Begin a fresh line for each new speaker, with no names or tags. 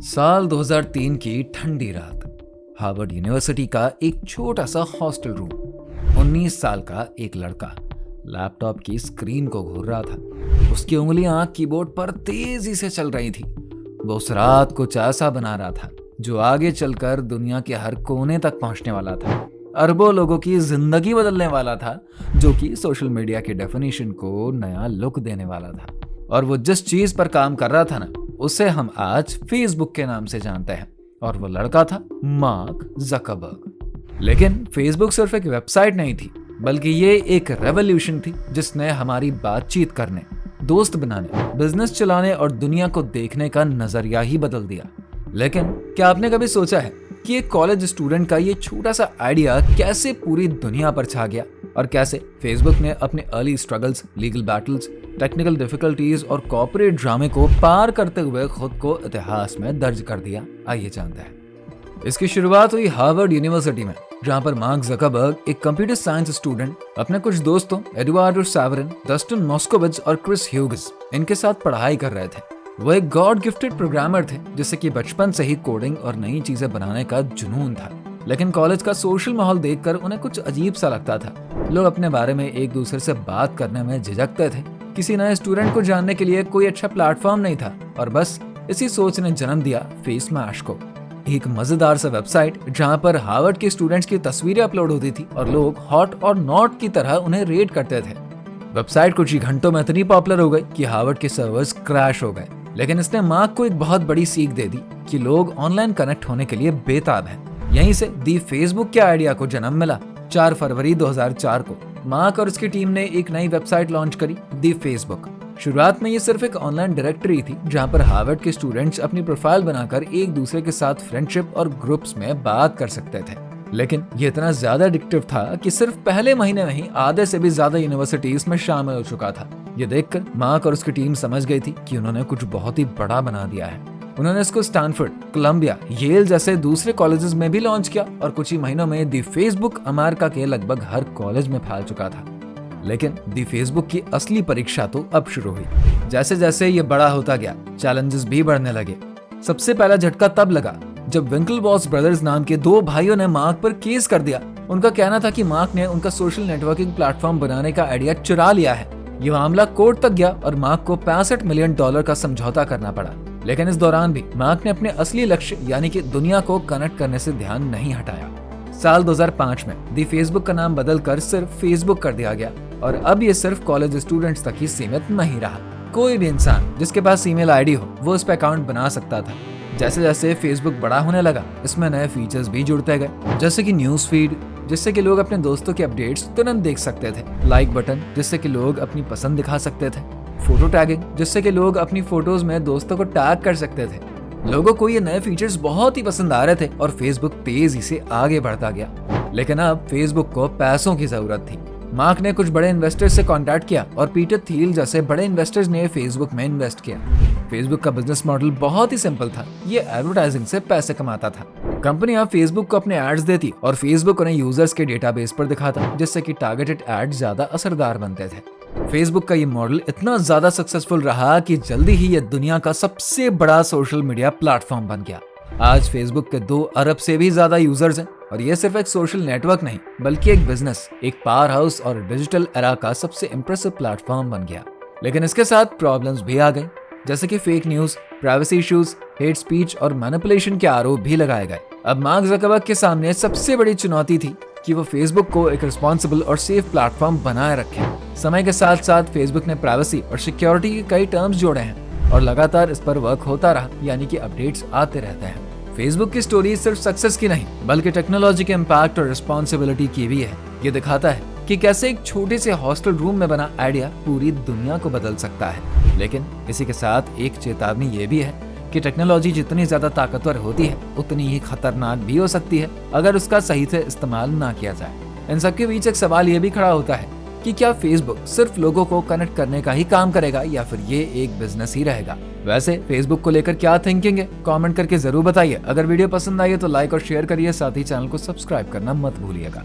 साल 2003 की ठंडी रात, हार्वर्ड यूनिवर्सिटी का एक छोटा सा हॉस्टल रूम। 19 साल का एक लड़का लैपटॉप की स्क्रीन को घूर रहा था। उसकी उंगलियां कीबोर्ड पर तेजी से चल रही थी। वो उस रात को ऐसा बना रहा था जो आगे चलकर दुनिया के हर कोने तक पहुंचने वाला था। अरबों लोगों की जिंदगी बदलने वाला था, जो कि सोशल मीडिया की डेफिनेशन को नया लुक देने वाला था। और वो जिस चीज पर काम कर रहा था ना, उसे हम आज फेसबुक के नाम से जानते हैं। और वो लड़का था मार्क ज़करबर्ग। लेकिन फेसबुक सिर्फ एक वेबसाइट नहीं थी, बल्कि ये एक रेवोल्यूशन थी जिसने हमारी बातचीत करने, दोस्त बनाने, बिजनेस चलाने और दुनिया को देखने का नजरिया ही बदल दिया। लेकिन क्या आपने कभी सोचा है कि एक कॉलेज स्टूडेंट का ये छोटा सा आइडिया कैसे पूरी दुनिया पर छा गया, और कैसे फेसबुक ने अपने early struggles, legal battles, technical difficulties और कॉर्पोरेट ड्रामे को पार करते हुए खुद को इतिहास में दर्ज कर दिया? आइए जानते हैं। इसकी शुरुआत हुई हार्वर्ड यूनिवर्सिटी में, जहां पर मार्क ज़करबर्ग, एक कंप्यूटर साइंस स्टूडेंट, अपने कुछ दोस्तों एडुआर्डो सावरिन, डस्टिन मॉस्कोविच और क्रिस ह्यूगिस इनके साथ पढ़ाई कर रहे थे। वो एक गॉड गिफ्टेड प्रोग्रामर थे, जिससे कि बचपन से ही कोडिंग और नई चीजें बनाने का जुनून था। लेकिन कॉलेज का सोशल माहौल देखकर उन्हें कुछ अजीब सा लगता था। लोग अपने बारे में एक दूसरे से बात करने में झिझकते थे। किसी नए स्टूडेंट को जानने के लिए कोई अच्छा प्लेटफॉर्म नहीं था। और बस इसी सोच ने जन्म दिया फेसमैश को, एक मजेदार सा वेबसाइट जहां पर हार्वर्ड के स्टूडेंट्स की तस्वीरें अपलोड होती थी और लोग हॉट और नॉट की तरह उन्हें रेट करते थे। वेबसाइट कुछ ही घंटों में इतनी पॉपुलर हो गई कि हार्वर्ड के सर्वर्स क्रैश हो गए। लेकिन इसने मार्क को एक बहुत बड़ी सीख दे दी कि लोग ऑनलाइन कनेक्ट होने के लिए बेताब हैं। यहीं से दी फेसबुक के आइडिया को जन्म मिला। 4 फरवरी 2004 को मार्क और उसकी टीम ने एक नई वेबसाइट लॉन्च करी, दी फेसबुक। शुरुआत में ये सिर्फ एक ऑनलाइन डायरेक्टरी थी, जहां पर हार्वर्ड के स्टूडेंट्स अपनी प्रोफाइल बनाकर एक दूसरे के साथ फ्रेंडशिप और ग्रुप्स में बात कर सकते थे। लेकिन ये इतना ज्यादा एडिक्टिव था कि सिर्फ पहले महीने में ही आधे से भी ज्यादा यूनिवर्सिटी इसमें शामिल हो चुका था। ये देखकर मार्क और उसकी टीम समझ गई थी कि उन्होंने कुछ बहुत ही बड़ा बना दिया है। उन्होंने इसको स्टैनफोर्ड, कोलंबिया, येल जैसे दूसरे कॉलेजेस में भी लॉन्च किया और कुछ ही महीनों में दी फेसबुक अमेरिका के लगभग हर कॉलेज में फैल चुका था। लेकिन दी फेसबुक की असली परीक्षा तो अब शुरू हुई। जैसे जैसे ये बड़ा होता गया, चैलेंजेस भी बढ़ने लगे। सबसे पहला झटका तब लगा जब विंकलवॉस ब्रदर्स नाम के 2 भाइयों ने मार्क पर केस कर दिया। उनका कहना था कि मार्क ने उनका सोशल नेटवर्किंग प्लेटफॉर्म बनाने का आइडिया चुरा लिया है। ये मामला कोर्ट तक गया और मार्क को $65 मिलियन का समझौता करना पड़ा। लेकिन इस दौरान भी मार्क ने अपने असली लक्ष्य यानी कि दुनिया को कनेक्ट करने से ध्यान नहीं हटाया। साल 2005 में दी फेसबुक का नाम बदलकर सिर्फ फेसबुक कर दिया गया और अब ये सिर्फ कॉलेज स्टूडेंट्स तक ही सीमित नहीं रहा। कोई भी इंसान जिसके पास ईमेल आईडी हो, वो इस पे अकाउंट बना सकता था। जैसे जैसे फेसबुक बड़ा होने लगा, इसमें नए फीचर्स भी जुड़ते गए, जैसे कि न्यूज फीड, जिससे कि लोग अपने दोस्तों के अपडेट्स तुरंत देख सकते थे, लाइक बटन, जिससे कि लोग अपनी पसंद दिखा सकते थे, फोटो टैगिंग, जिससे कि लोग अपनी फोटोज में दोस्तों को टैग कर सकते थे। लोगों को ये नए फीचर्स बहुत ही पसंद आ रहे थे और फेसबुक तेजी से आगे बढ़ता गया। लेकिन अब फेसबुक को पैसों की जरूरत थी। मार्क ने कुछ बड़े इन्वेस्टर्स से कांटेक्ट किया और पीटर थियल जैसे बड़े इन्वेस्टर्स ने फेसबुक में इन्वेस्ट किया। फेसबुक का बिजनेस मॉडल बहुत ही सिंपल था। ये एडवर्टाइजिंग से पैसे कमाता था। कंपनियां फेसबुक को अपने एड्स देती और फेसबुक उन्हें यूजर्स के डेटाबेस पर दिखाता, जिससे कि टारगेटेड एड्स ज्यादा असरदार बनते थे। फेसबुक का ये मॉडल इतना ज्यादा सक्सेसफुल रहा कि जल्दी ही ये दुनिया का सबसे बड़ा सोशल मीडिया प्लेटफॉर्म बन गया। आज फेसबुक के 2 अरब से भी ज्यादा यूजर्स हैं और ये सिर्फ एक सोशल नेटवर्क नहीं, बल्कि एक बिजनेस, एक पावर हाउस और डिजिटल एरा का सबसे इंप्रेसिव प्लेटफॉर्म बन गया। लेकिन इसके साथ प्रॉब्लम्स भी आ गए, जैसे कि fake news, privacy issues, hate speech और मैनिपुलेशन के आरोप भी लगाए गए। अब मार्क ज़करबर्ग के सामने सबसे बड़ी चुनौती थी कि वो फेसबुक को एक रिस्पॉन्सिबल और सेफ प्लेटफॉर्म बनाए रखे। समय के साथ साथ फेसबुक ने प्राइवेसी और सिक्योरिटी के कई टर्म्स जोड़े हैं और लगातार इस पर वर्क होता रहा, यानी कि अपडेट्स आते रहते हैं। फेसबुक की स्टोरी सिर्फ सक्सेस की नहीं, बल्कि टेक्नोलॉजी के इम्पैक्ट और रिस्पॉन्सिबिलिटी की भी है। ये दिखाता है कि कैसे एक छोटे से हॉस्टल रूम में बना आइडिया पूरी दुनिया को बदल सकता है। लेकिन इसी के साथ एक चेतावनी ये भी है कि टेक्नोलॉजी जितनी ज्यादा ताकतवर होती है, उतनी ही खतरनाक भी हो सकती है अगर उसका सही से इस्तेमाल ना किया जाए। इन सबके बीच एक सवाल ये भी खड़ा होता है कि क्या फेसबुक सिर्फ लोगों को कनेक्ट करने का ही काम करेगा या फिर ये एक बिजनेस ही रहेगा? वैसे फेसबुक को लेकर क्या थिंकिंग है, कमेंट करके जरूर बताइए। अगर वीडियो पसंद आई है तो लाइक और शेयर करिए, साथ ही चैनल को सब्सक्राइब करना मत भूलिएगा।